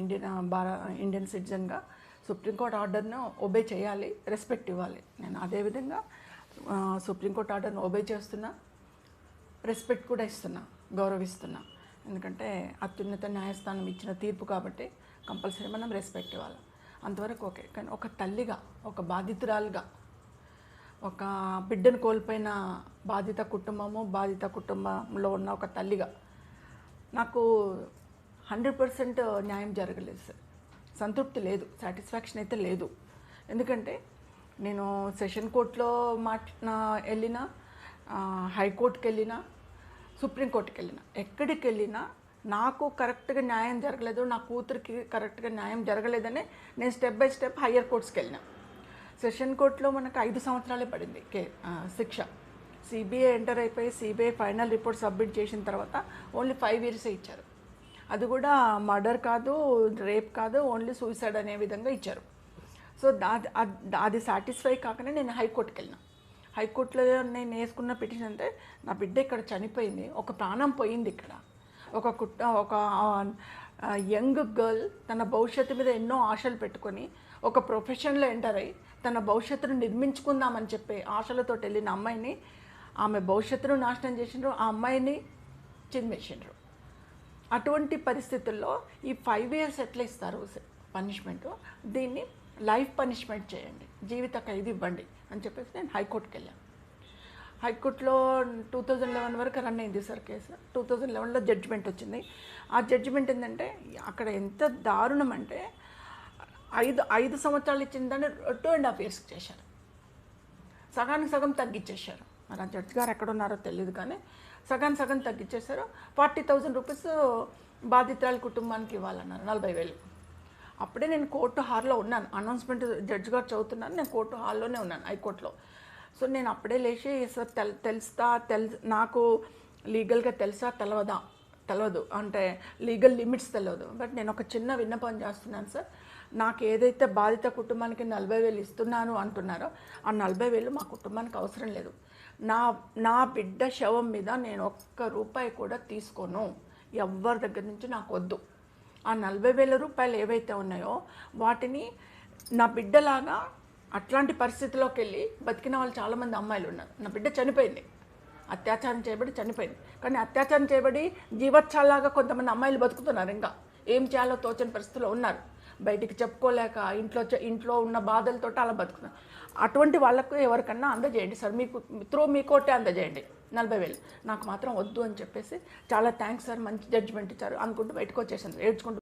Indian సిటిజన్గా supreme court ఆర్డర్ను obey చేయాలి, respect ఇవ్వాలి. నేను అదేవిధంగా సుప్రీంకోర్టు ఆర్డర్ను ఒబే చేస్తున్నా, రెస్పెక్ట్ కూడా ఇస్తున్నా, గౌరవిస్తున్నా. ఎందుకంటే అత్యున్నత న్యాయస్థానం ఇచ్చిన తీర్పు కాబట్టి కంపల్సరీ మనం రెస్పెక్ట్ ఇవ్వాలి. అంతవరకు ఓకే. కానీ ఒక తల్లిగా, ఒక బాధితురాలుగా, ఒక బిడ్డను కోల్పోయిన బాధిత కుటుంబంలో ఉన్న ఒక తల్లిగా నాకు 100% న్యాయం జరగలేదు సార్. సంతృప్తి లేదు, సాటిస్ఫాక్షన్ అయితే లేదు. ఎందుకంటే నేను సెషన్ కోర్టులో వెళ్ళినా, హైకోర్టుకి వెళ్ళినా, సుప్రీంకోర్టుకి వెళ్ళినా, ఎక్కడికి వెళ్ళినా నాకు కరెక్ట్గా న్యాయం జరగలేదు, నా కూతురికి కరెక్ట్గా న్యాయం జరగలేదని నేను స్టెప్ బై స్టెప్ హయ్యర్ కోర్ట్స్కి వెళ్ళినా. సెషన్ కోర్టులో మనకు 5 సంవత్సరాలే పడింది శిక్ష. సిబిఐ ఎంటర్ అయిపోయి సిబిఐ ఫైనల్ రిపోర్ట్ సబ్మిట్ చేసిన తర్వాత ఓన్లీ 5 ఇయర్సే ఇచ్చారు. అది కూడా మర్డర్ కాదు, రేప్ కాదు, ఓన్లీ సూసైడ్ అనే విధంగా ఇచ్చారు. సో అది సాటిస్ఫై కాకనే నేను హైకోర్టుకి వెళ్ళిన. హైకోర్టులో నేను వేసుకున్న పిటిషన్ అంటే, నా బిడ్డ ఇక్కడ చనిపోయింది, ఒక ప్రాణం పోయింది ఇక్కడ. ఒక యంగ్ గర్ల్ తన భవిష్యత్తు మీద ఎన్నో ఆశలు పెట్టుకొని ఒక ప్రొఫెషన్లో ఎంటర్ అయ్యి తన భవిష్యత్తును నిర్మించుకుందామని చెప్పి ఆశలతో వెళ్ళిన అమ్మాయిని, ఆమె భవిష్యత్తును నాశనం చేసిండ్రు, ఆ అమ్మాయిని చిన్మేసిండ్రు. అటువంటి పరిస్థితుల్లో ఈ 5 ఇయర్స్ ఎట్లా ఇస్తారు పనిష్మెంటు? దీన్ని లైఫ్ పనిష్మెంట్ చేయండి, జీవిత ఖైదు ఇవ్వండి అని చెప్పేసి నేను హైకోర్టుకి వెళ్ళాను. హైకోర్టులో 2011 వరకు రన్ అయింది సార్ కేసు. 2011లో జడ్జిమెంట్ వచ్చింది. ఆ జడ్జిమెంట్ ఏంటంటే అక్కడ ఎంత దారుణం అంటే 5 సంవత్సరాలు ఇచ్చిన దాన్ని 2.5 ఇయర్స్కి చేశారు. సగానికి సగం తగ్గించేశారు. మరి ఆ జడ్జి గారు ఎక్కడ ఉన్నారో తెలియదు, కానీ సగం తగ్గించేశారు. 40,000 రూపీస్ బాధితురాలి కుటుంబానికి ఇవ్వాలన్నారు, 40,000. అప్పుడే నేను కోర్టు హాల్లో ఉన్నాను, అనౌన్స్మెంట్ జడ్జి గారు చదువుతున్నాను, నేను కోర్టు హాల్లోనే ఉన్నాను హైకోర్టులో. సో నేను అప్పుడే లేచి, సార్ నాకు లీగల్గా తెలుసా తెలియదు, అంటే లీగల్ లిమిట్స్ తెలియదు, బట్ నేను ఒక చిన్న విన్నపం చేస్తున్నాను సార్. నాకు ఏదైతే బాధిత కుటుంబానికి 40,000 ఇస్తున్నాను అంటున్నారో ఆ 40,000 మా కుటుంబానికి అవసరం లేదు. నా బిడ్డ శవం మీద నేను ₹1 కూడా తీసుకోను, ఎవరి దగ్గర నుంచి నాకు వద్దు. ఆ 40,000 రూపాయలు ఏవైతే ఉన్నాయో వాటిని నా బిడ్డలాగా అట్లాంటి పరిస్థితిలోకి వెళ్ళి బతికిన వాళ్ళు చాలామంది అమ్మాయిలు ఉన్నారు. నా బిడ్డ చనిపోయింది, అత్యాచారం చేయబడి చనిపోయింది, కానీ అత్యాచారం చేయబడి జీవచ్చాలాగా కొంతమంది అమ్మాయిలు బతుకుతున్నారు. ఇంకా ఏం చేయాలో తోచని పరిస్థితిలో ఉన్నారు, బయటికి చెప్పుకోలేక ఇంట్లో ఉన్న బాధలతో అలా బతుకుతున్నారు. అటువంటి వాళ్ళకు ఎవరికన్నా అందజేయండి సార్, మీ కోర్టే అందజేయండి 40,000. నాకు మాత్రం వద్దు అని చెప్పేసి, చాలా థ్యాంక్స్ సార్, మంచి జడ్జిమెంట్ ఇచ్చారు అనుకుంటూ బయటకు వచ్చేసాను ఏడ్చుకుంటూ.